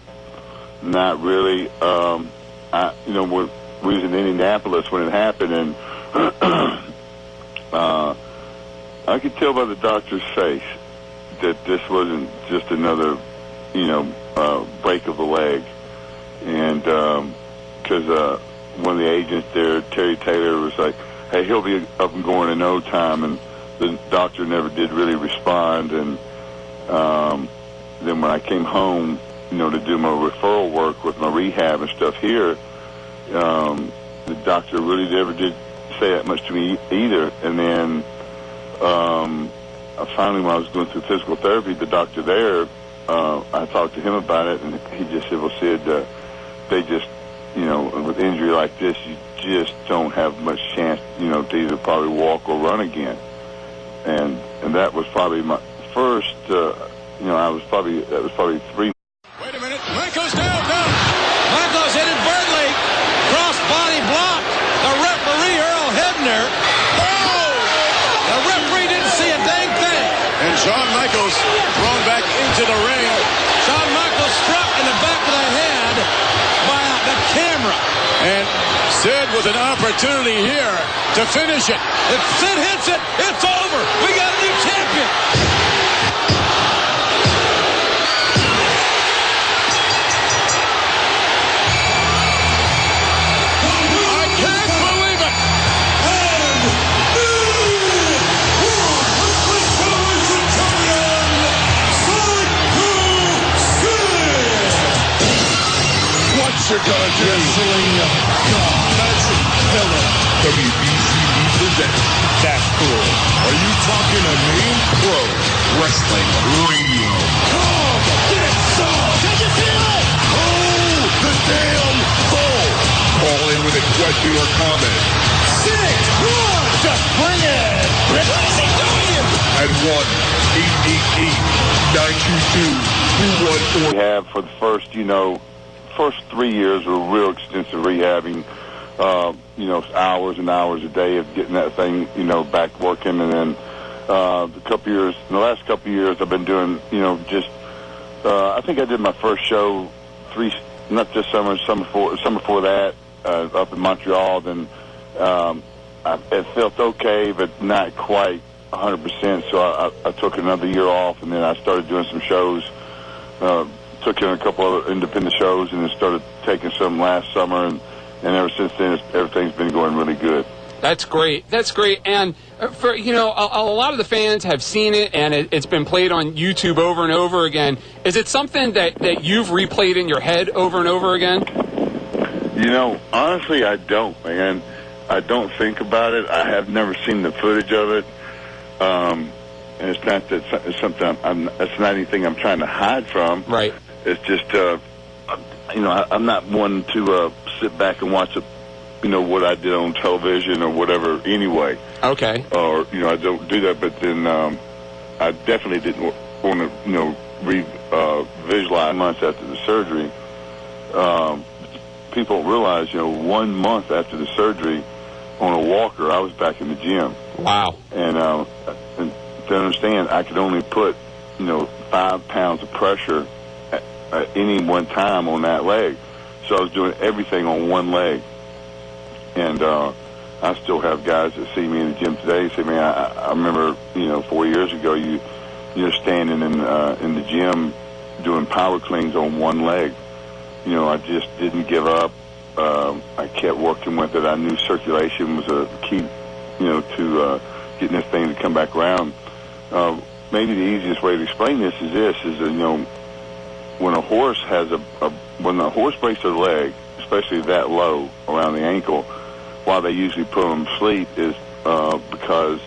Not really. We was in Indianapolis when it happened, and I could tell by the doctor's face that this wasn't just another, break of the leg. And because one of the agents there, Terry Taylor, was like, hey, he'll be up and going in no time. And the doctor never did really respond. And then when I came home, to do my referral work with my rehab and stuff here, the doctor really never did say that much to me either. And then finally, when I was going through physical therapy, the doctor there, I talked to him about it, and he just said, well, Sid, they just, with injury like this, you just don't have much chance, to either probably walk or run again. And that was probably my first, that was probably 3. Wait a minute. Michael's down. No. Michael's hit Burnley. Cross body blocked. The referee, Earl Hebner. Oh! The referee didn't see a dang thing. And Shawn Michaels thrown back into the ring. Shawn Michaels struck in the back of the head by the camera. And Sid with an opportunity here to finish it. If Sid hits it, it's over. We got a new champion. You're gonna do wrestling God. That's killer. WWWF presents That Cool. Are you talking to me? Pro Wrestling Radio. Come, get some. Can you feel it? Oh, the damn bull. Call in with a question or comment. 6, 1, just bring it. What is he doing? At 1-888-922-214. We have for the first 3 years were real extensive rehabbing. you know, hours and hours a day of getting that thing, you know, back working. And then the last couple of years, I've been doing, you know, just I think I did my first show not this summer, summer before that, up in Montreal. Then it felt okay, but not quite 100%. So I took another year off, and then I started doing some shows. Took in a couple other independent shows, and then started taking some last summer, and ever since then, everything's been going really good. That's great. That's great. And for a lot of the fans have seen it, and it's been played on YouTube over and over again. Is it something that you've replayed in your head over and over again? You know, honestly, I don't, man. I don't think about it. I have never seen the footage of it. And it's not that it's something it's not anything I'm trying to hide from. Right. It's just, you know, I'm not one to sit back and watch you know, what I did on television or whatever anyway. Okay. Or, you know, I don't do that, but then I definitely didn't want to, you know, visualize months after the surgery. People don't realize, you know, 1 month after the surgery on a walker, I was back in the gym. Wow. And to understand, I could only put, you know, 5 pounds of pressure at any one time on that leg. So I was doing everything on one leg. And I still have guys that see me in the gym today say, man, I remember, you know, 4 years ago, you're standing in the gym doing power cleans on one leg. You know, I just didn't give up. I kept working with it. I knew circulation was a key, you know, to getting this thing to come back around. Maybe the easiest way to explain this is you know, when a horse has when a horse breaks their leg, especially that low around the ankle, why they usually put them to sleep is because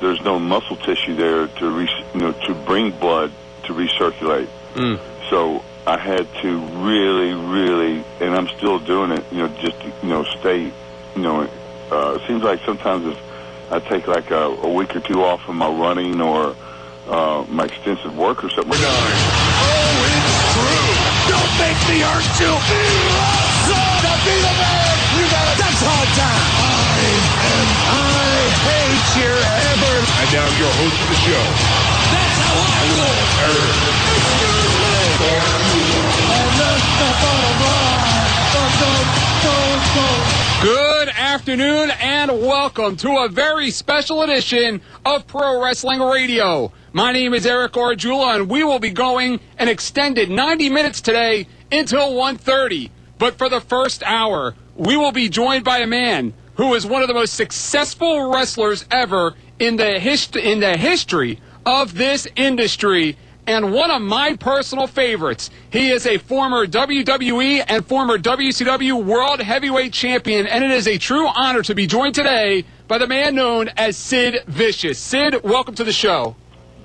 there's no muscle tissue there to bring blood to recirculate. So I had to really, and I'm still doing it, you know, just to, you know, stay, you know, it seems like sometimes if I take like a week or two off from my running or my extensive work or something. Oh, it's true. Don't make me hurt you. To be the man, you gotta. That's all time. I hate your ever. And now your host of the show. That's how I roll. And that's the bottom line. Good afternoon and welcome to a very special edition of Pro Wrestling Radio. My name is Eric Orjula, and we will be going an extended 90 minutes today until 1:30. But for the first hour, we will be joined by a man who is one of the most successful wrestlers ever in the history of this industry, and one of my personal favorites. He is a former WWE and former WCW World Heavyweight Champion, and it is a true honor to be joined today by the man known as Sid Vicious. Sid, welcome to the show.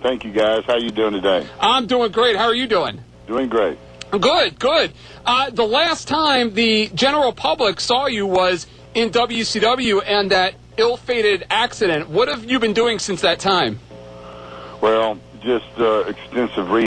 Thank you, guys. How you doing today? I'm doing great. How are you doing? Doing great. Good, good. The last time the general public saw you was in WCW and that ill-fated accident. What have you been doing since that time? Well, just extensive rehab.